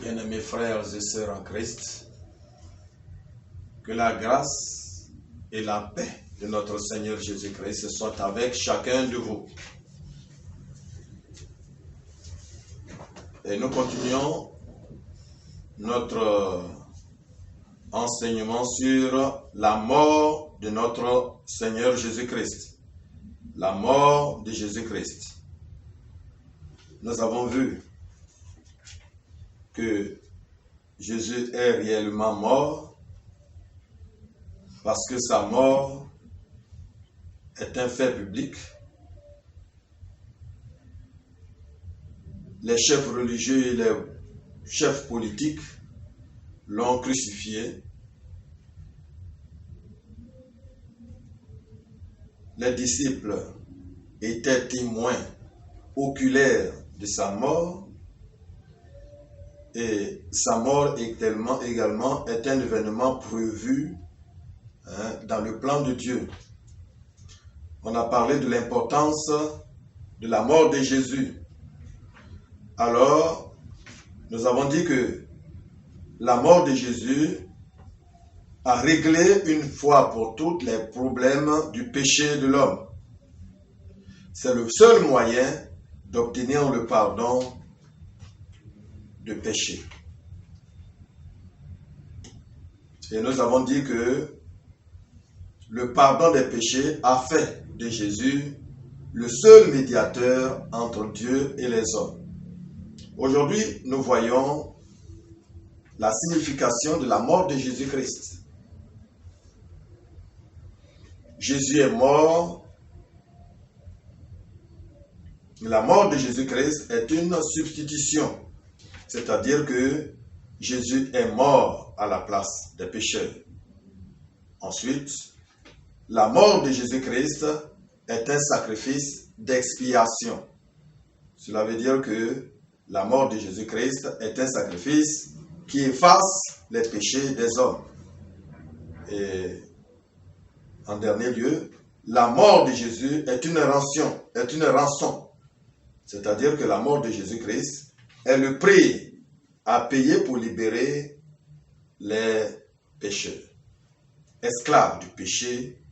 Bien-aimés frères et sœurs en Christ, que la grâce et la paix de notre Seigneur Jésus-Christ soient avec chacun de vous. Et nous continuons notre enseignement sur la mort de notre Seigneur Jésus-Christ. La mort de Jésus-Christ. Nous avons vu que Jésus est réellement mort parce que sa mort est un fait public. Les chefs religieux et les chefs politiques l'ont crucifié. Les disciples étaient témoins oculaires de sa mort. Et sa mort également est un événement prévu dans le plan de Dieu. On a parlé de l'importance de la mort de Jésus. Alors, nous avons dit que la mort de Jésus a réglé une fois pour toutes les problèmes du péché de l'homme. C'est le seul moyen d'obtenir le pardon de péché. Et nous avons dit que le pardon des péchés a fait de Jésus le seul médiateur entre Dieu et les hommes. Aujourd'hui, nous voyons la signification de la mort de Jésus-Christ. Jésus est mort. La mort de Jésus-Christ est une substitution. C'est-à-dire que Jésus est mort à la place des pécheurs. Ensuite, la mort de Jésus-Christ est un sacrifice d'expiation. Cela veut dire que la mort de Jésus-Christ est un sacrifice qui efface les péchés des hommes. Et en dernier lieu, la mort de Jésus est une rançon. C'est-à-dire que la mort de Jésus-Christ est le prix à payer pour libérer les pécheurs, esclaves du péché,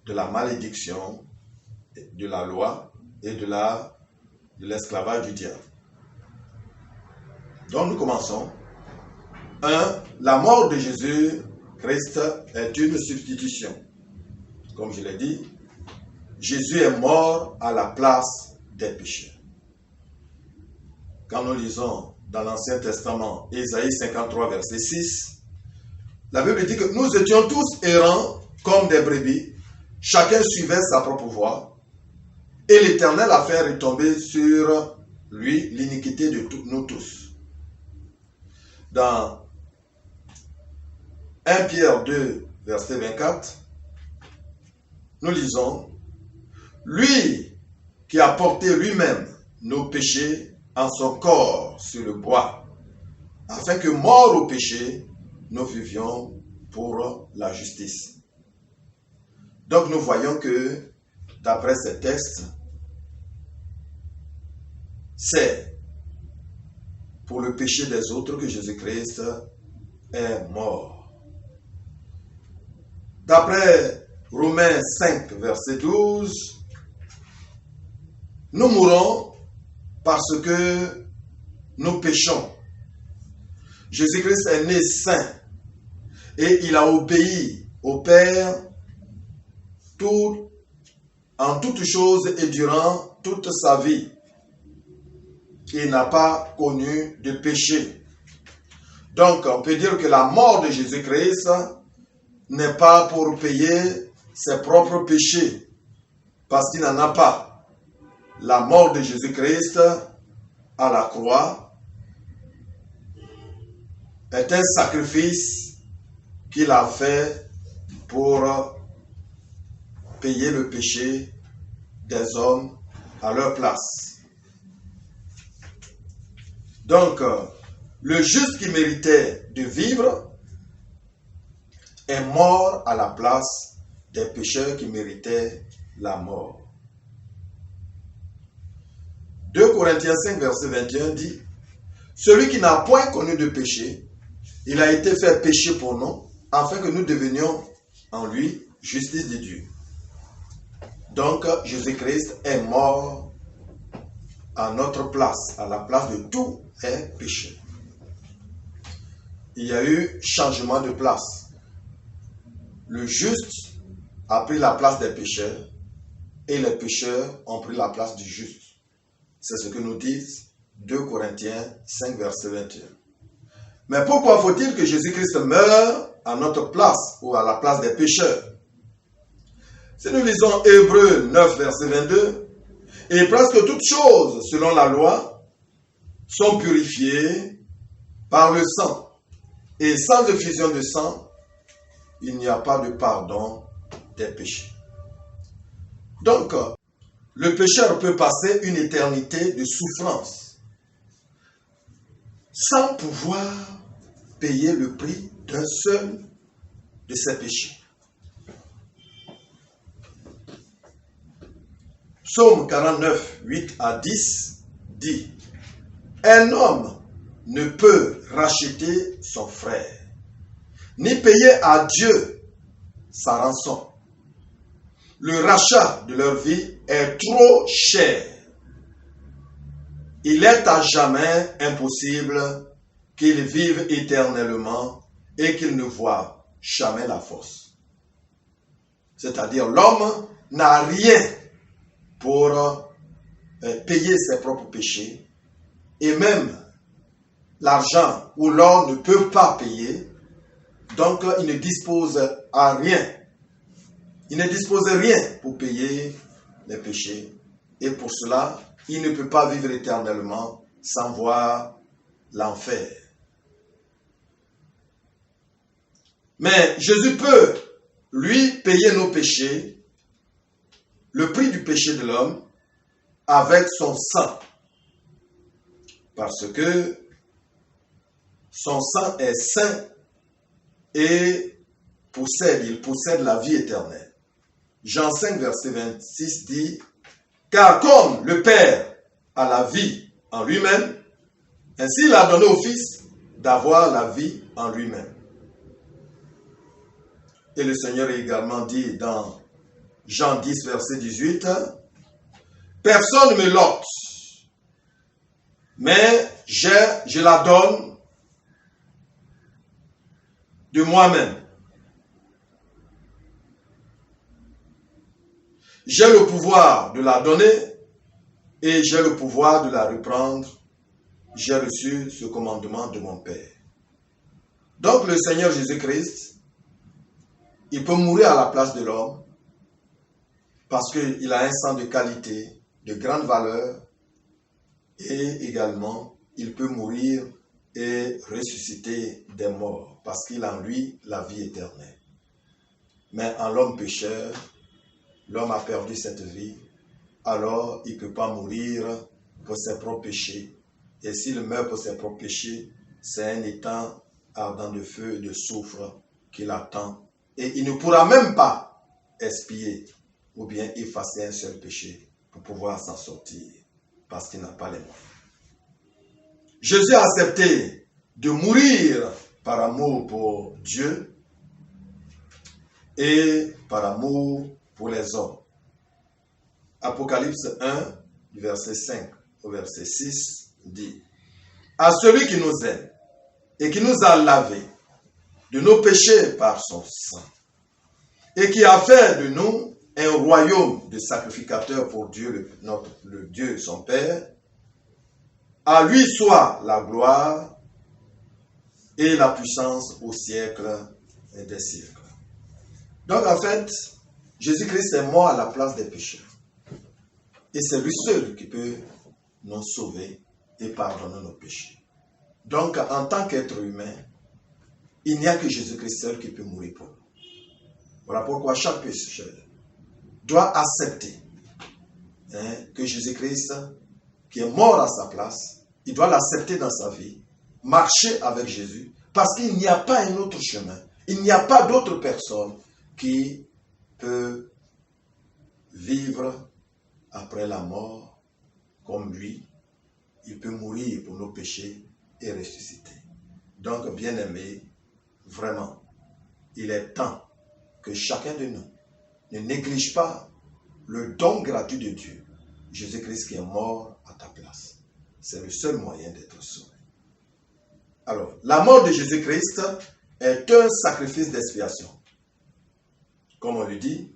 de la malédiction, de la loi et de l'esclavage du diable. Donc nous commençons. 1. La mort de Jésus-Christ est une substitution. Comme je l'ai dit, Jésus est mort à la place des pécheurs. Quand nous lisons dans l'Ancien Testament, Ésaïe 53, verset 6, la Bible dit que nous étions tous errants comme des brebis, chacun suivait sa propre voie, et l'Éternel a fait retomber sur lui l'iniquité de nous tous. Dans 1 Pierre 2, verset 24, nous lisons, lui qui a porté lui-même nos péchés en son corps sur le bois, afin que, morts au péché, nous vivions pour la justice. Donc nous voyons que, d'après ces textes, c'est pour le péché des autres que Jésus-Christ est mort. D'après Romains 5, verset 12, nous mourons parce que nous péchons. Jésus-Christ est né saint et il a obéi au Père en toutes choses et durant toute sa vie. Il n'a pas connu de péché. Donc, on peut dire que la mort de Jésus-Christ n'est pas pour payer ses propres péchés, parce qu'il n'en a pas. La mort de Jésus-Christ à la croix est un sacrifice qu'il a fait pour payer le péché des hommes à leur place. Donc, le juste qui méritait de vivre est mort à la place des pécheurs qui méritaient la mort. 2 Corinthiens 5, verset 21 dit, « Celui qui n'a point connu de péché, il a été fait péché pour nous, afin que nous devenions en lui justice de Dieu. » Donc, Jésus-Christ est mort à notre place, à la place de tous les péchés. Il y a eu changement de place. Le juste a pris la place des pécheurs et les pécheurs ont pris la place du juste. C'est ce que nous disent 2 Corinthiens 5, verset 21. Mais pourquoi faut-il que Jésus-Christ meure à notre place ou à la place des pécheurs? Si nous lisons Hébreux 9, verset 22, et presque toutes choses, selon la loi, sont purifiées par le sang. Et sans effusion de sang, il n'y a pas de pardon des péchés. Donc, le pécheur peut passer une éternité de souffrance sans pouvoir payer le prix d'un seul de ses péchés. Psaume 49, 8 à 10 dit, « Un homme ne peut racheter son frère, ni payer à Dieu sa rançon. Le rachat de leur vie est trop cher. Il est à jamais impossible qu'ils vivent éternellement et qu'ils ne voient jamais la force. » C'est-à-dire, l'homme n'a rien pour payer ses propres péchés, et même l'argent ou l'or ne peut pas payer, donc il ne dispose à rien. Il ne dispose rien pour payer les péchés, et pour cela, il ne peut pas vivre éternellement sans voir l'enfer. Mais Jésus peut, lui, payer nos péchés, le prix du péché de l'homme, avec son sang. Parce que son sang est saint et il possède la vie éternelle. Jean 5, verset 26 dit, « Car comme le Père a la vie en lui-même, ainsi il a donné au Fils d'avoir la vie en lui-même. » Et le Seigneur également dit dans Jean 10, verset 18, « Personne ne me l'ôte, mais je la donne de moi-même. J'ai le pouvoir de la donner et j'ai le pouvoir de la reprendre. J'ai reçu ce commandement de mon Père. » Donc le Seigneur Jésus-Christ, il peut mourir à la place de l'homme parce qu'il a un sang de qualité, de grande valeur, et également il peut mourir et ressusciter des morts parce qu'il a en lui la vie éternelle. Mais en l'homme pécheur, l'homme a perdu cette vie, alors il ne peut pas mourir pour ses propres péchés. Et s'il meurt pour ses propres péchés, c'est un étang ardent de feu et de soufre qui l'attend. Et il ne pourra même pas expier ou bien effacer un seul péché pour pouvoir s'en sortir, parce qu'il n'a pas les moyens. Jésus a accepté de mourir par amour pour Dieu et par amour pour les hommes. Apocalypse 1, du verset 5 au verset 6, dit, « À celui qui nous aime et qui nous a lavés de nos péchés par son sang, et qui a fait de nous un royaume de sacrificateurs pour Dieu, le Dieu son Père, à lui soit la gloire et la puissance au siècle et des siècles. » Donc en fait, Jésus-Christ est mort à la place des pécheurs. Et c'est lui seul qui peut nous sauver et pardonner nos péchés. Donc en tant qu'être humain, il n'y a que Jésus-Christ seul qui peut mourir pour nous. Voilà pourquoi chaque pécheur doit accepter que Jésus-Christ, qui est mort à sa place, il doit l'accepter dans sa vie, marcher avec Jésus, parce qu'il n'y a pas un autre chemin, il n'y a pas d'autre personne qui peut vivre après la mort comme lui, il peut mourir pour nos péchés et ressusciter. Donc, bien-aimés, vraiment, il est temps que chacun de nous ne néglige pas le don gratuit de Dieu, Jésus-Christ qui est mort à ta place. C'est le seul moyen d'être sauvé. Alors, la mort de Jésus-Christ est un sacrifice d'expiation. Comme on le dit,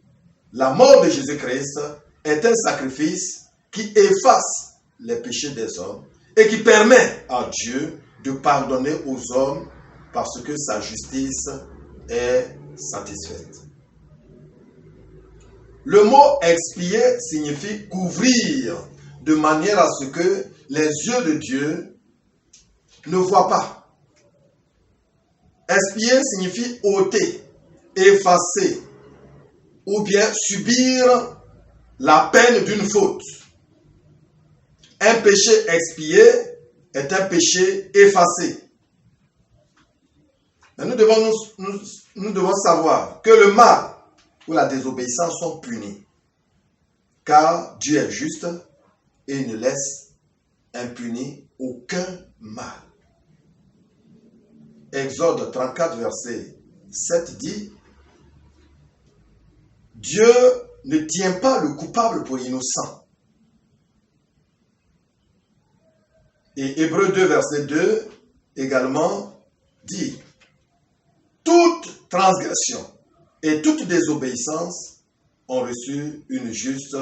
la mort de Jésus-Christ est un sacrifice qui efface les péchés des hommes et qui permet à Dieu de pardonner aux hommes parce que sa justice est satisfaite. Le mot expier signifie couvrir de manière à ce que les yeux de Dieu ne voient pas. Expier signifie ôter, effacer ou bien subir la peine d'une faute. Un péché expié est un péché effacé. Mais nous devons savoir que le mal ou la désobéissance sont punis. Car Dieu est juste et il ne laisse impuni aucun mal. Exode 34, verset 7 dit: Dieu ne tient pas le coupable pour innocent. Et Hébreux 2, verset 2 également dit: toute transgression et toute désobéissance ont reçu une juste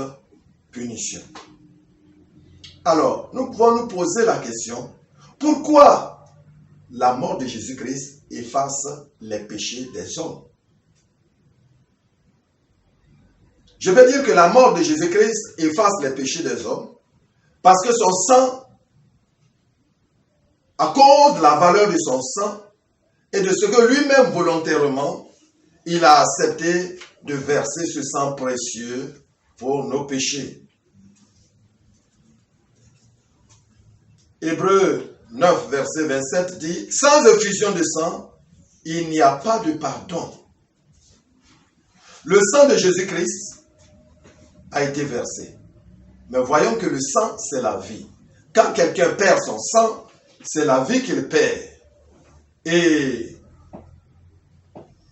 punition. Alors, nous pouvons nous poser la question: pourquoi la mort de Jésus-Christ efface les péchés des hommes? Je veux dire que la mort de Jésus-Christ efface les péchés des hommes parce que son sang, à cause de la valeur de son sang et de ce que lui-même volontairement, il a accepté de verser ce sang précieux pour nos péchés. Hébreux 9, verset 27 dit: sans effusion de sang, il n'y a pas de pardon. Le sang de Jésus-Christ a été versé. Mais voyons que le sang, c'est la vie. Quand quelqu'un perd son sang, c'est la vie qu'il perd. Et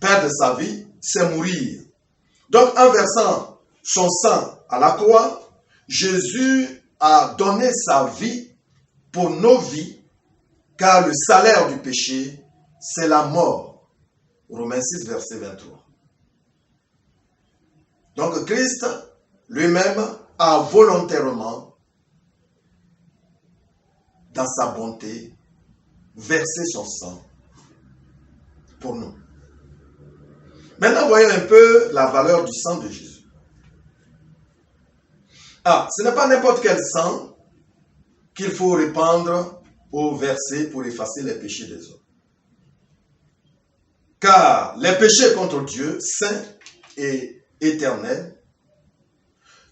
perdre sa vie, c'est mourir. Donc, en versant son sang à la croix, Jésus a donné sa vie pour nos vies, car le salaire du péché, c'est la mort. Romains 6, verset 23. Donc, Christ lui-même a volontairement, dans sa bonté, versé son sang pour nous. Maintenant, voyons un peu la valeur du sang de Jésus. Ce n'est pas n'importe quel sang qu'il faut répandre ou verser pour effacer les péchés des hommes. Car les péchés contre Dieu, saint et éternel,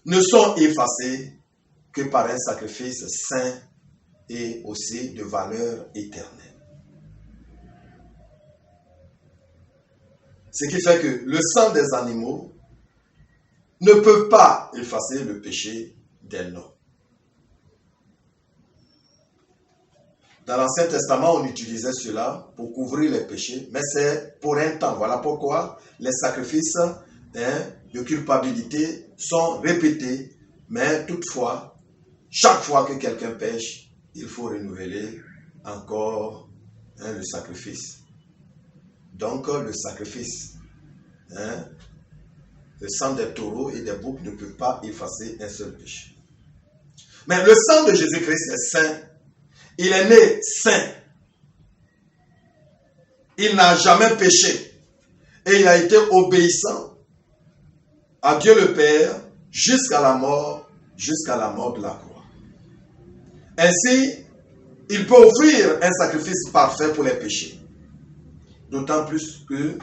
ne sont effacés que par un sacrifice saint et aussi de valeur éternelle. Ce qui fait que le sang des animaux ne peut pas effacer le péché des hommes. Dans l'Ancien Testament, on utilisait cela pour couvrir les péchés, mais c'est pour un temps. Voilà pourquoi les sacrifices de culpabilité sont répétés, mais toutefois, chaque fois que quelqu'un pêche, il faut renouveler encore le sacrifice. Donc, le sacrifice, le sang des taureaux et des boucs ne peut pas effacer un seul péché. Mais le sang de Jésus-Christ est saint. Il est né saint. Il n'a jamais péché. Et il a été obéissant à Dieu le Père jusqu'à la mort de la croix. Ainsi, il peut offrir un sacrifice parfait pour les péchés. D'autant plus que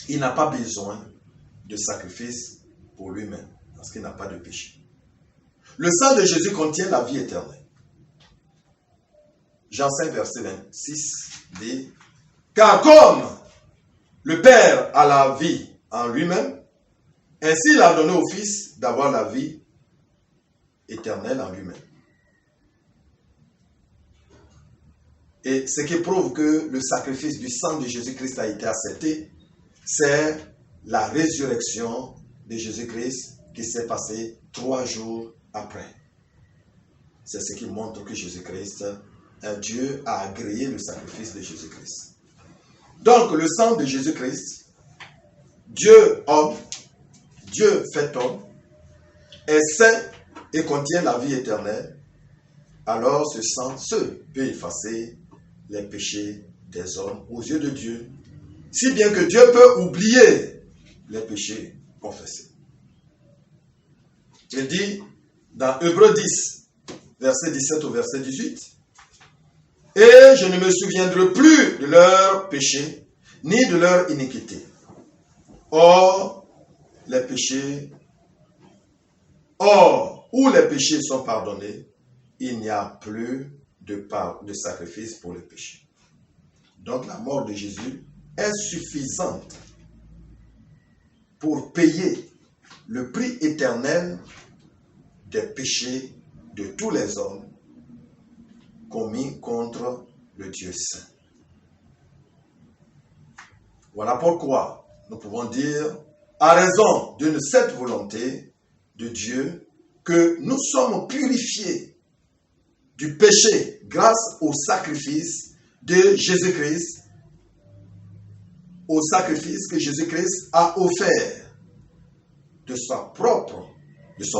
il n'a pas besoin de sacrifice pour lui-même, parce qu'il n'a pas de péché. Le sang de Jésus contient la vie éternelle. Jean 5, verset 26 dit: car comme le Père a la vie en lui-même, ainsi il a donné au Fils d'avoir la vie éternel en lui-même. Et ce qui prouve que le sacrifice du sang de Jésus-Christ a été accepté, c'est la résurrection de Jésus-Christ qui s'est passée 3 jours après. C'est ce qui montre que Jésus-Christ, Dieu a agréé le sacrifice de Jésus-Christ. Donc le sang de Jésus-Christ, Dieu homme, Dieu fait homme, est saint et contient la vie éternelle. Alors ce sang seul peut effacer les péchés des hommes aux yeux de Dieu, si bien que Dieu peut oublier les péchés confessés. Il dit dans Hébreux 10, verset 17 au verset 18, « Et je ne me souviendrai plus de leurs péchés, ni de leur iniquité. Or, où les péchés sont pardonnés, il n'y a plus de sacrifice pour les péchés. » Donc la mort de Jésus est suffisante pour payer le prix éternel des péchés de tous les hommes commis contre le Dieu saint. Voilà pourquoi nous pouvons dire, à raison d'une cette volonté de Dieu, que nous sommes purifiés du péché grâce au sacrifice de Jésus-Christ, au sacrifice que Jésus-Christ a offert de son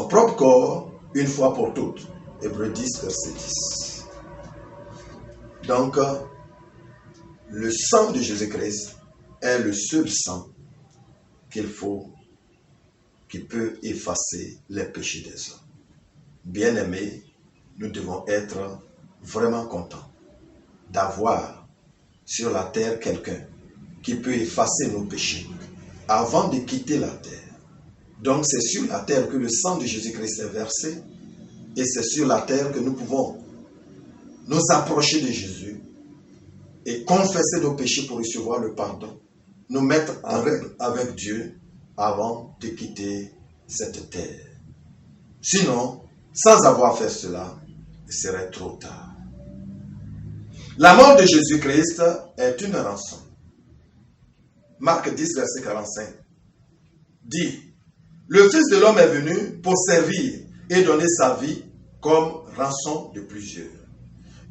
propre corps, une fois pour toutes. Hébreux 10, verset 10. Donc, le sang de Jésus-Christ est le seul sang qui peut effacer les péchés des hommes. Bien-aimés, nous devons être vraiment contents d'avoir sur la terre quelqu'un qui peut effacer nos péchés avant de quitter la terre. Donc c'est sur la terre que le sang de Jésus-Christ est versé et c'est sur la terre que nous pouvons nous approcher de Jésus et confesser nos péchés pour recevoir le pardon, nous mettre en règle avec Dieu avant de quitter cette terre. Sinon, sans avoir fait cela, il serait trop tard. La mort de Jésus-Christ est une rançon. Marc 10, verset 45 dit, « Le Fils de l'homme est venu pour servir et donner sa vie comme rançon de plusieurs. »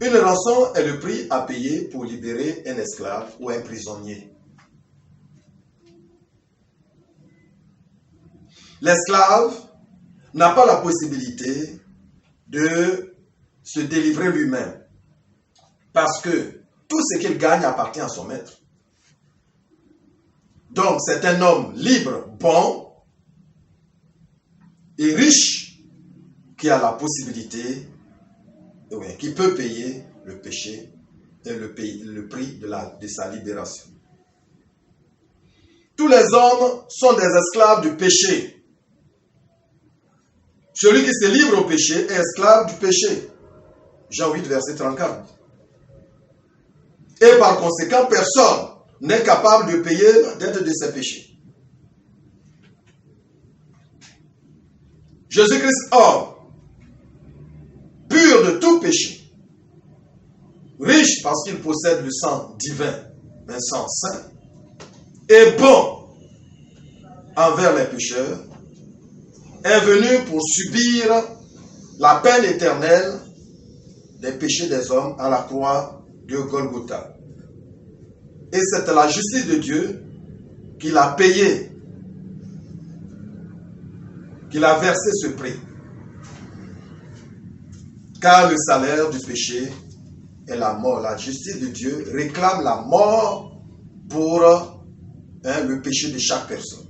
Une rançon est le prix à payer pour libérer un esclave ou un prisonnier. L'esclave n'a pas la possibilité de se délivrer lui-même parce que tout ce qu'il gagne appartient à son maître. Donc c'est un homme libre, bon et riche qui a la possibilité, qui peut payer le péché et le prix de sa libération. Tous les hommes sont des esclaves du péché. Celui qui se livre au péché est esclave du péché. Jean 8, verset 34. Et par conséquent, personne n'est capable de payer la dette de ses péchés. Jésus-Christ, homme, pur de tout péché, riche parce qu'il possède le sang divin, un sang saint, et bon envers les pécheurs, est venu pour subir la peine éternelle des péchés des hommes à la croix de Golgotha. Et c'est la justice de Dieu qu'il a payé, qu'il a versé ce prix. Car le salaire du péché est la mort. La justice de Dieu réclame la mort pour le péché de chaque personne.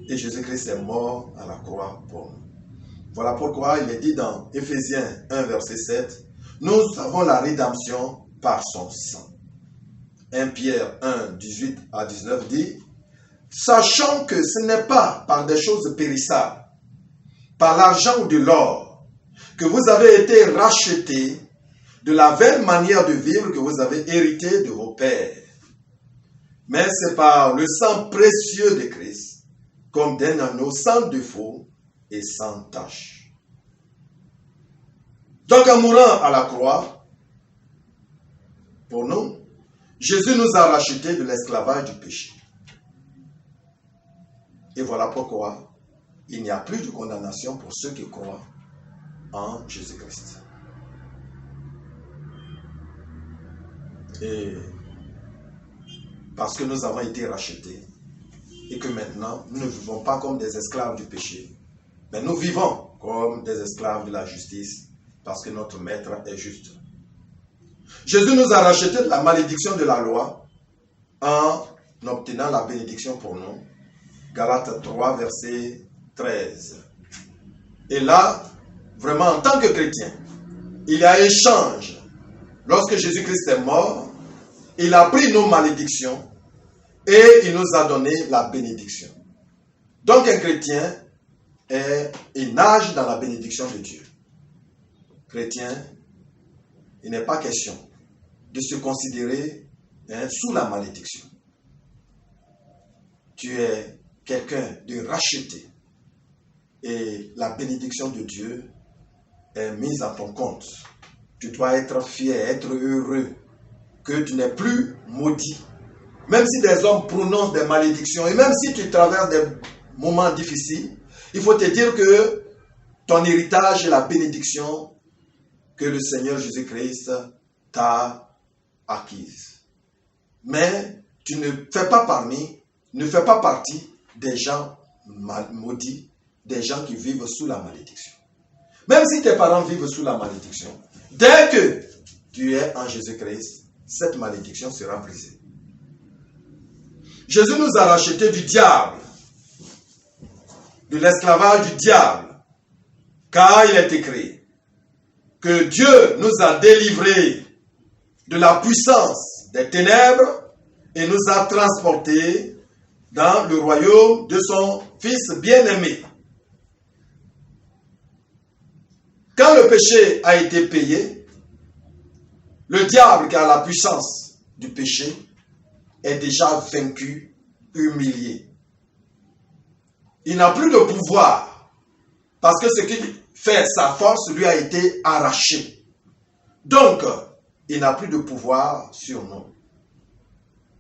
Et Jésus-Christ est mort à la croix pour nous. Voilà pourquoi il est dit dans Éphésiens 1, verset 7, « Nous avons la rédemption par son sang. » 1 Pierre 1, 18 à 19 dit, « Sachant que ce n'est pas par des choses périssables, par l'argent ou de l'or, que vous avez été rachetés de la vaine manière de vivre que vous avez hérité de vos pères, mais c'est par le sang précieux de Christ, comme d'un agneau sans défaut et sans tache. » Donc en mourant à la croix, pour nous, Jésus nous a rachetés de l'esclavage du péché. Et voilà pourquoi il n'y a plus de condamnation pour ceux qui croient en Jésus-Christ. Et parce que nous avons été rachetés et que maintenant nous ne vivons pas comme des esclaves du péché, mais nous vivons comme des esclaves de la justice parce que notre maître est juste. Jésus nous a rachetés de la malédiction de la loi en obtenant la bénédiction pour nous. Galates 3, verset 13. Et là, vraiment en tant que chrétien, il y a échange. Lorsque Jésus-Christ est mort, il a pris nos malédictions et il nous a donné la bénédiction. Donc un chrétien il nage dans la bénédiction de Dieu. Chrétien, il n'est pas question de se considérer sous la malédiction. Tu es quelqu'un de racheté et la bénédiction de Dieu est mise à ton compte. Tu dois être fier, être heureux que tu n'es plus maudit. Même si des hommes prononcent des malédictions et même si tu traverses des moments difficiles, il faut te dire que ton héritage est la bénédiction que le Seigneur Jésus-Christ t'a acquise. Mais tu ne fais pas partie des gens maudits, des gens qui vivent sous la malédiction. Même si tes parents vivent sous la malédiction, dès que tu es en Jésus-Christ, cette malédiction sera brisée. Jésus nous a rachetés du diable, de l'esclavage du diable, car il est écrit que Dieu nous a délivrés de la puissance des ténèbres et nous a transportés dans le royaume de son Fils bien-aimé. Quand le péché a été payé, le diable qui a la puissance du péché est déjà vaincu, humilié. Il n'a plus de pouvoir parce que ce qui fait sa force lui a été arraché. Donc, il n'a plus de pouvoir sur nous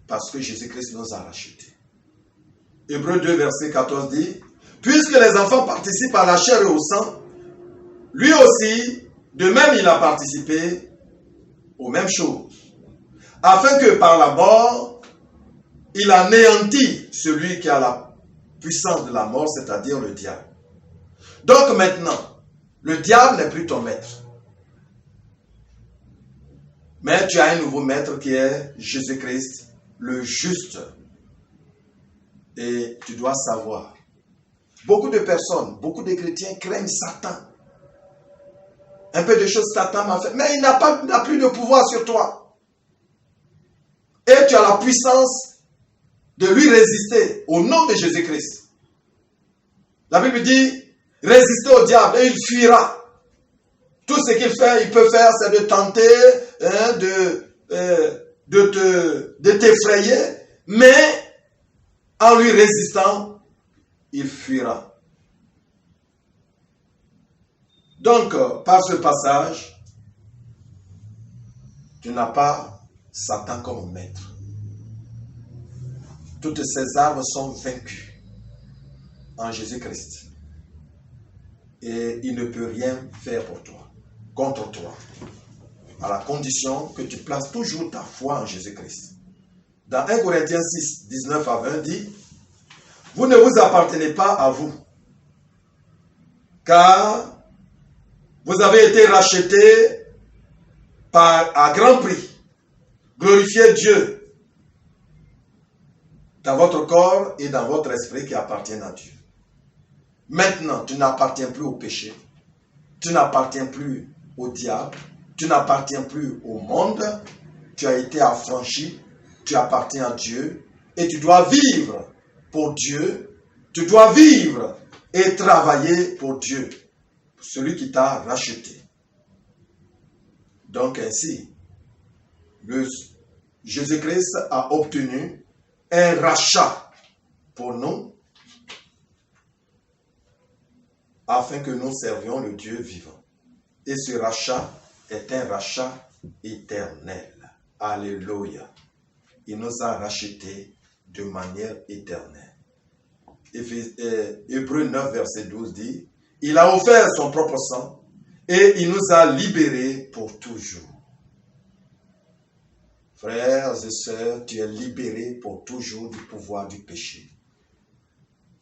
parce que Jésus-Christ nous a rachetés. Hébreux 2, verset 14 dit, « Puisque les enfants participent à la chair et au sang, lui aussi, de même il a participé aux mêmes choses, afin que par la mort, il anéantit celui qui a la puissance de la mort, c'est-à-dire le diable. » Donc maintenant, le diable n'est plus ton maître. Mais tu as un nouveau maître qui est Jésus-Christ, le juste. Et tu dois savoir, beaucoup de personnes, beaucoup de chrétiens craignent Satan. Un peu de choses Satan m'a fait, mais il n'a plus de pouvoir sur toi. Et tu as la puissance de lui résister au nom de Jésus-Christ. La Bible dit, résistez au diable et il fuira. Tout ce qu'il fait, il peut faire, c'est de tenter de t'effrayer, mais en lui résistant, il fuira. Donc, par ce passage, tu n'as pas Satan comme maître. Toutes ces armes sont vaincues en Jésus-Christ. Et il ne peut rien faire pour toi, contre toi, à la condition que tu places toujours ta foi en Jésus-Christ. Dans 1 Corinthiens 6, 19 à 20 dit, « Vous ne vous appartenez pas à vous, car vous avez été rachetés à grand prix. Glorifiez Dieu dans votre corps et dans votre esprit qui appartiennent à Dieu. » Maintenant, tu n'appartiens plus au péché, tu n'appartiens plus au diable, tu n'appartiens plus au monde, tu as été affranchi, tu appartiens à Dieu et tu dois vivre pour Dieu, tu dois vivre et travailler pour Dieu, celui qui t'a racheté. Donc ainsi, Jésus-Christ a obtenu un rachat pour nous afin que nous servions le Dieu vivant. Et ce rachat est un rachat éternel. Alléluia. Il nous a rachetés de manière éternelle. Hébreux 9, verset 12 dit, il a offert son propre sang et il nous a libérés pour toujours. Frères et sœurs, tu es libéré pour toujours du pouvoir du péché.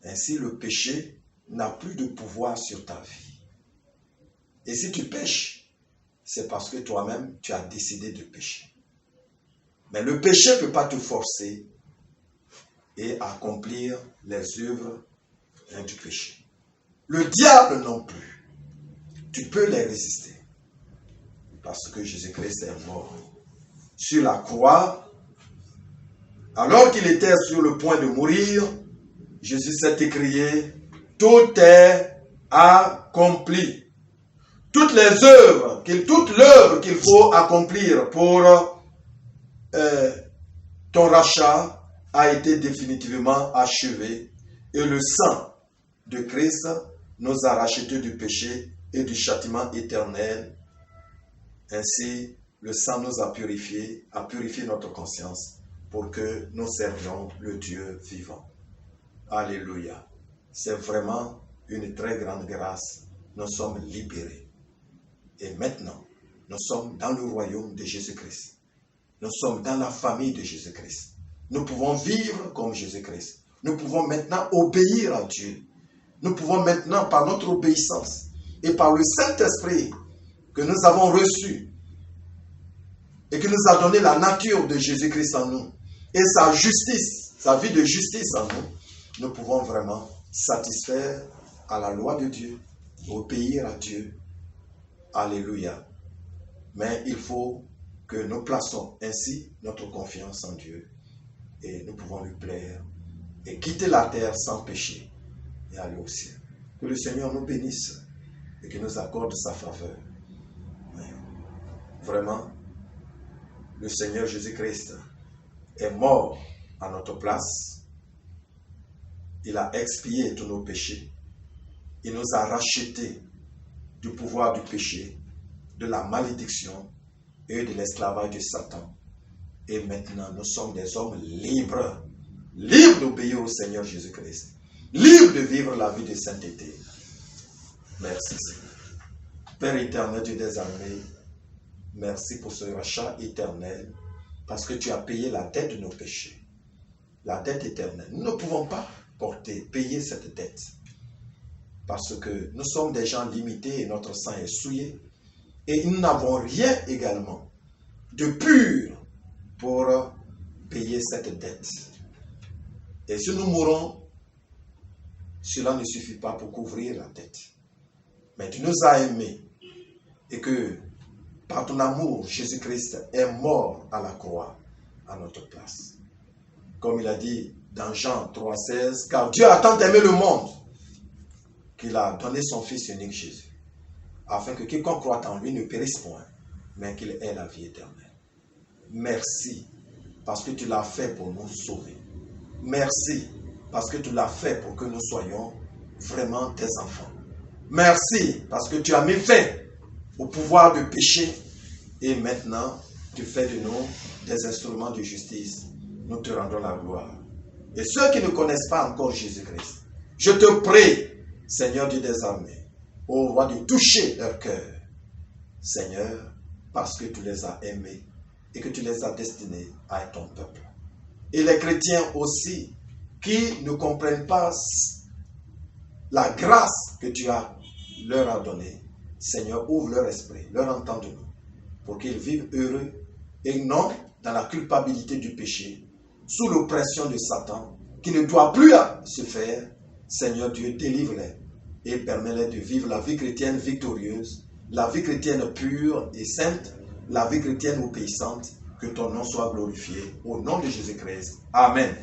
Ainsi, le péché n'a plus de pouvoir sur ta vie. Et si tu pêches, c'est parce que toi-même, tu as décidé de pécher. Mais le péché ne peut pas te forcer et accomplir les œuvres du péché. Le diable non plus. Tu peux les résister. Parce que Jésus-Christ est mort sur la croix. Alors qu'il était sur le point de mourir, Jésus s'est écrié, tout est accompli. Toute l'œuvre qu'il faut accomplir pour ton rachat a été définitivement achevée et le sang de Christ nous a rachetés du péché et du châtiment éternel. Ainsi, le sang nous a purifié notre conscience pour que nous servions le Dieu vivant. Alléluia. C'est vraiment une très grande grâce. Nous sommes libérés. Et maintenant, nous sommes dans le royaume de Jésus-Christ. Nous sommes dans la famille de Jésus-Christ. Nous pouvons vivre comme Jésus-Christ. Nous pouvons maintenant obéir à Dieu. Nous pouvons maintenant, par notre obéissance et par le Saint-Esprit que nous avons reçu et qui nous a donné la nature de Jésus-Christ en nous et sa justice, sa vie de justice en nous, nous pouvons vraiment satisfaire à la loi de Dieu, obéir à Dieu. Alléluia. Mais il faut que nous plaçons ainsi notre confiance en Dieu et nous pouvons lui plaire et quitter la terre sans péché et aller au ciel. Que le Seigneur nous bénisse et qu'il nous accorde sa faveur. Vraiment, le Seigneur Jésus-Christ est mort à notre place. Il a expié tous nos péchés. Il nous a rachetés du pouvoir du péché, de la malédiction et de l'esclavage de Satan. Et maintenant, nous sommes des hommes libres, libres d'obéir au Seigneur Jésus-Christ, libres de vivre la vie de sainteté. Merci Seigneur. Père éternel, Dieu des armées, merci pour ce rachat éternel, parce que tu as payé la dette de nos péchés, la dette éternelle. Nous ne pouvons pas payer cette dette, parce que nous sommes des gens limités et notre sang est souillé, et nous n'avons rien également de pur pour payer cette dette. Et si nous mourons, cela ne suffit pas pour couvrir la dette. Mais tu nous as aimés et que par ton amour, Jésus-Christ est mort à la croix à notre place. Comme il a dit dans Jean 3,16, car Dieu a tant aimé le monde qu'il a donné son Fils unique Jésus, afin que quiconque croit en lui ne périsse point, mais qu'il ait la vie éternelle. Merci, parce que tu l'as fait pour nous sauver. Merci, parce que tu l'as fait pour que nous soyons vraiment tes enfants. Merci, parce que tu as mis fin au pouvoir de péché et maintenant, tu fais de nous des instruments de justice. Nous te rendons la gloire. Et ceux qui ne connaissent pas encore Jésus-Christ, je te prie, Seigneur Dieu des armées, ô roi, de toucher leur cœur. Seigneur, parce que tu les as aimés et que tu les as destinés à être ton peuple. Et les chrétiens aussi, qui ne comprennent pas la grâce que tu leur as donnée, Seigneur, ouvre leur esprit, leur entendement, pour qu'ils vivent heureux et non dans la culpabilité du péché, sous l'oppression de Satan, qui ne doit plus se faire. Seigneur Dieu, délivre-les et permets-les de vivre la vie chrétienne victorieuse, la vie chrétienne pure et sainte, la vie chrétienne obéissante. Que ton nom soit glorifié. Au nom de Jésus-Christ. Amen.